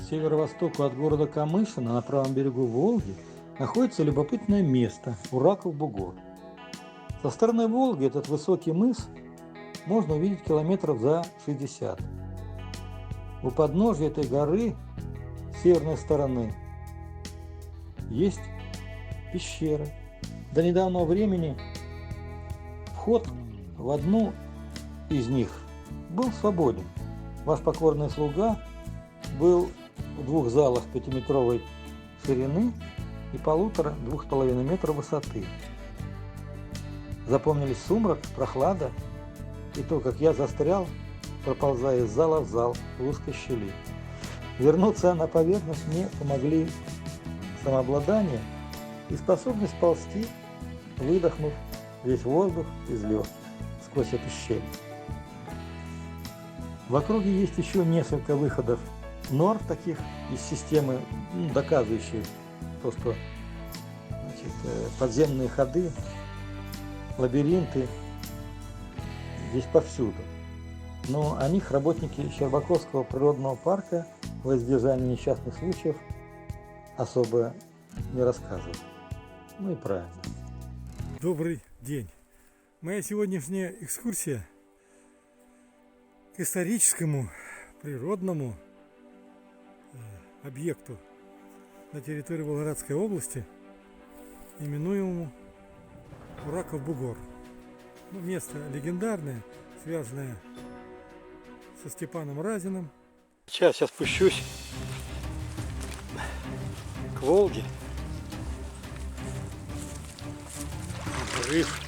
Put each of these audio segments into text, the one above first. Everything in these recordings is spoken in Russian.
северо-востоку от города Камышино на правом берегу Волги находится любопытное место – Ураков бугор. Со стороны Волги этот высокий мыс можно увидеть километров за 60. У подножия этой горы с северной стороны есть пещера. До недавнего времени вход в одну из них был свободен. Ваш покорный слуга был в двух залах 5-метровой ширины и 1,5–2,5 метра высоты. Запомнились сумрак, прохлада и то, как я застрял, проползая из зала в зал в узкой щели. Вернуться на поверхность мне помогли самообладание и способность ползти, выдохнув весь воздух из легких сквозь эту щель. В округе есть еще несколько выходов нор таких из системы, доказывающих то, что подземные ходы, лабиринты здесь повсюду. Но о них работники Щербаковского природного парка во избежание несчастных случаев особо не рассказывают. Ну и правильно. Добрый день. Моя сегодняшняя экскурсия к историческому природному объекту на территории Волгоградской области, именуемому Ураков бугор. Место легендарное, связанное со Степаном Разиным. Сейчас я спущусь к Волге. Обрыв,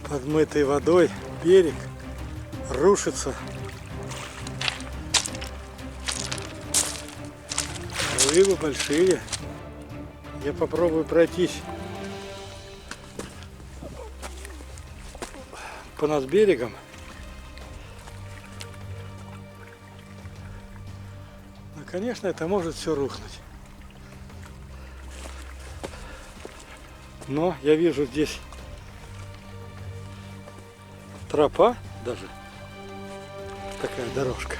подмытый водой, берег рушится. Рыбы большие. Я попробую пройтись понад берегом. Но, конечно, это может все рухнуть. Но я вижу здесь тропа, даже такая дорожка.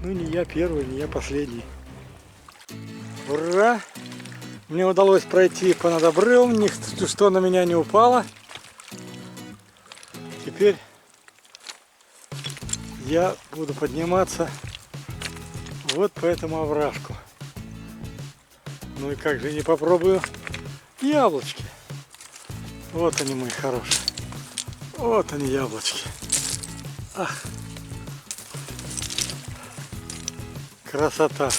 Ну, не я первый, не я последний. Ура! Мне удалось пройти понад обрывом, ничто на меня не упало. Теперь я буду подниматься вот по этому овражку. Ну и как же не попробую яблочки. Вот они, мои хорошие. Вот они, яблочки. Ах. Красота.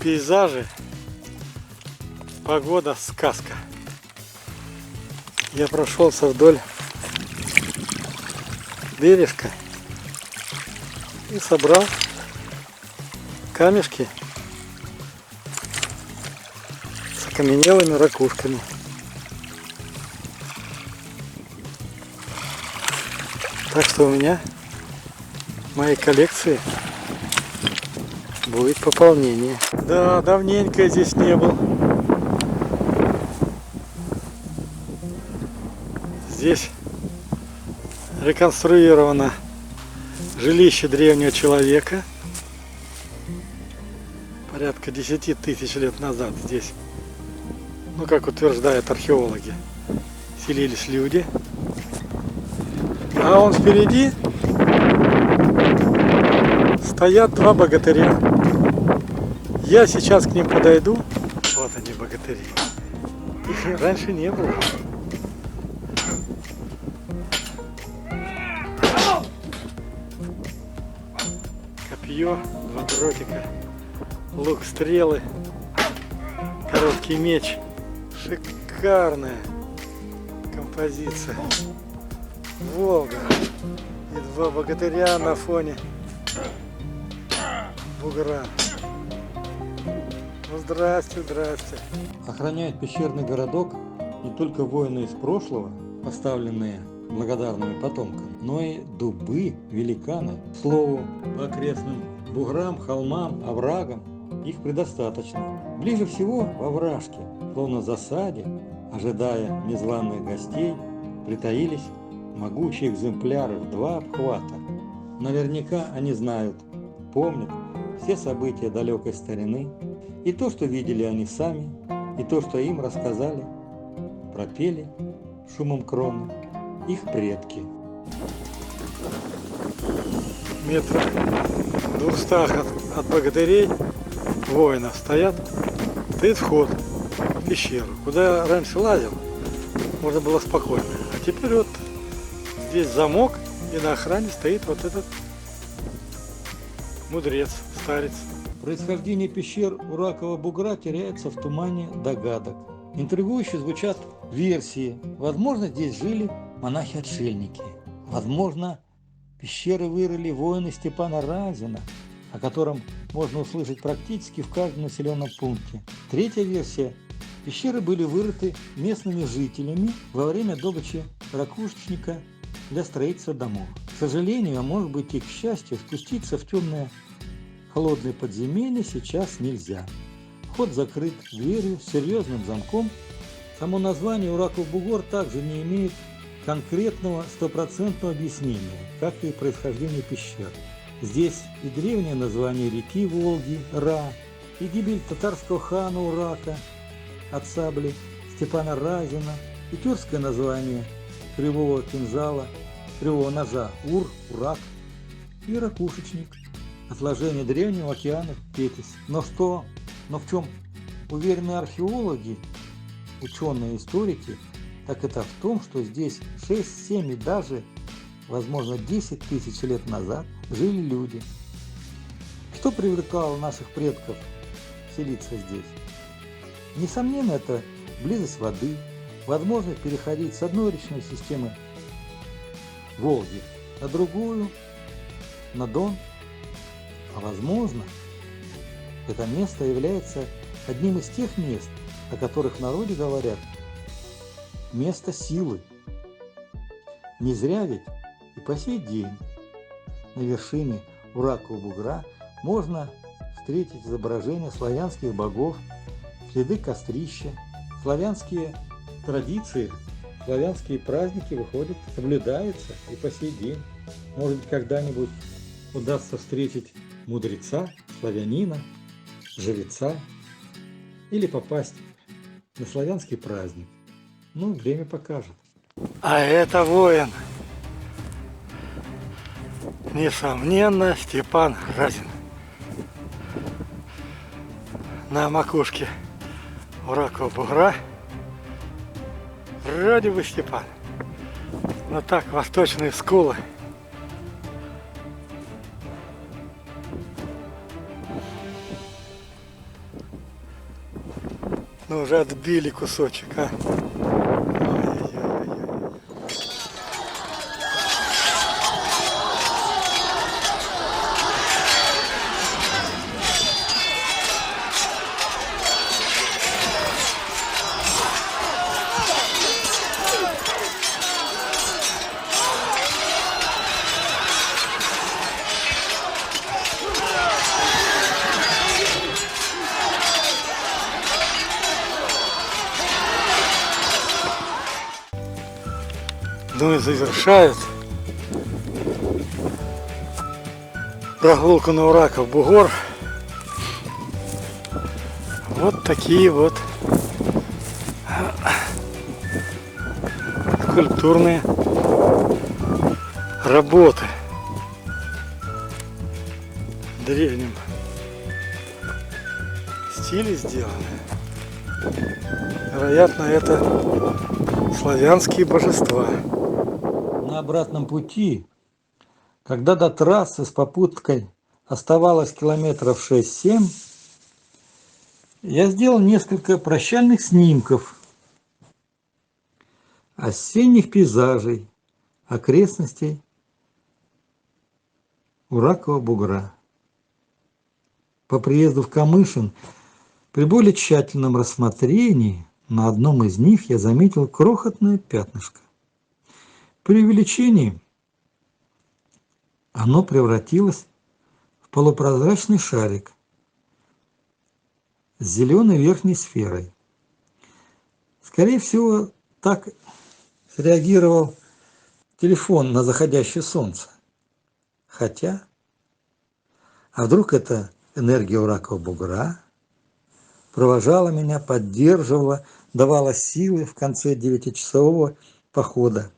Пейзажи. Погода, сказка. Я прошелся вдоль бережка и собрал камешки с окаменелыми ракушками. Так что у меня в моей коллекции будет пополнение. Да, давненько я здесь не был. Здесь реконструировано жилище древнего человека. Порядка 10 тысяч лет назад здесь, ну как утверждают археологи, селились люди. А он впереди стоят два богатыря. Я сейчас к ним подойду. Вот они, богатыри. Их раньше не было. Копье, два дротика, лук, стрелы, короткий меч. Шикарная композиция. Волга и два богатыря на фоне бугра. Ну, здрасте, здрасте. Охраняют пещерный городок не только воины из прошлого, поставленные благодарными потомками, но и дубы, великаны. К слову, по окрестным буграм, холмам, оврагам их предостаточно. Ближе всего во овражке, словно в засаде, ожидая незваных гостей, притаились могучие экземпляры в два обхвата. Наверняка они знают, помнят все события далекой старины, и то, что видели они сами, и то, что им рассказали, пропели шумом кроны их предки. Метрах 200 от богатырей воинов стоит вход в пещеру. Куда я раньше лазил, можно было спокойно. А теперь вот здесь замок, и на охране стоит вот этот мудрец, старец. Происхождение пещер Уракова бугра теряется в тумане догадок. Интригующе звучат версии. Возможно, здесь жили монахи-отшельники. Возможно, пещеры вырыли воины Степана Разина, о котором можно услышать практически в каждом населенном пункте. Третья версия. Пещеры были вырыты местными жителями во время добычи ракушечника для строительства домов. К сожалению, а может быть и к счастью, спуститься в темное холодное подземелье сейчас нельзя. Вход закрыт дверью с серьезным замком. Само название Ураков бугор также не имеет конкретного стопроцентного объяснения, как и происхождение пещер. Здесь и древнее название реки Волги – Ра, и гибель татарского хана Урака от сабли Степана Разина, и тюркское название кривого кинжала, кривого ножа Ур, Урак, и ракушечник, отложение древнего океана Тетис. Но в чем уверены археологи, ученые, историки, так это в том, что здесь 6, 7 и даже, возможно, 10 тысяч лет назад жили люди. Что привлекало наших предков селиться здесь? Несомненно, это близость воды, возможность переходить с одной речной системы Волги на другую, на Дон. А возможно, это место является одним из тех мест, о которых в народе говорят место силы. Не зря ведь и по сей день на вершине Уракова бугра можно встретить изображения славянских богов, следы кострища, славянские традиции, славянские праздники выходят, соблюдаются и по сей день. Может быть, когда-нибудь удастся встретить мудреца, славянина, жреца или попасть на славянский праздник. Ну, время покажет. А это воин. Несомненно, Степан Разин. На макушке Уракова бугра вроде бы Степан. Но так восточные скулы. Ну уже отбили кусочек, а. Ой-ой-ой. Ну и завершает прогулку на Ураков бугор вот такие вот скульптурные работы в древнем стиле сделаны. Вероятно, это славянские божества. На обратном пути, когда до трассы с попуткой оставалось километров 6-7, я сделал несколько прощальных снимков осенних пейзажей, окрестностей Уракова бугра. По приезду в Камышин при более тщательном рассмотрении на одном из них я заметил крохотное пятнышко. При увеличении оно превратилось в полупрозрачный шарик с зеленой верхней сферой. Скорее всего, так среагировал телефон на заходящее солнце. Хотя, а вдруг это энергия Уракового бугра провожала меня, поддерживала, давала силы в конце 9-часового похода.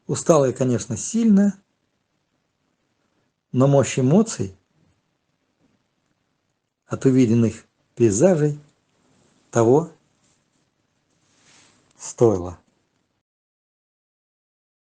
Устала я, конечно, сильно, но мощь эмоций от увиденных пейзажей того стоило.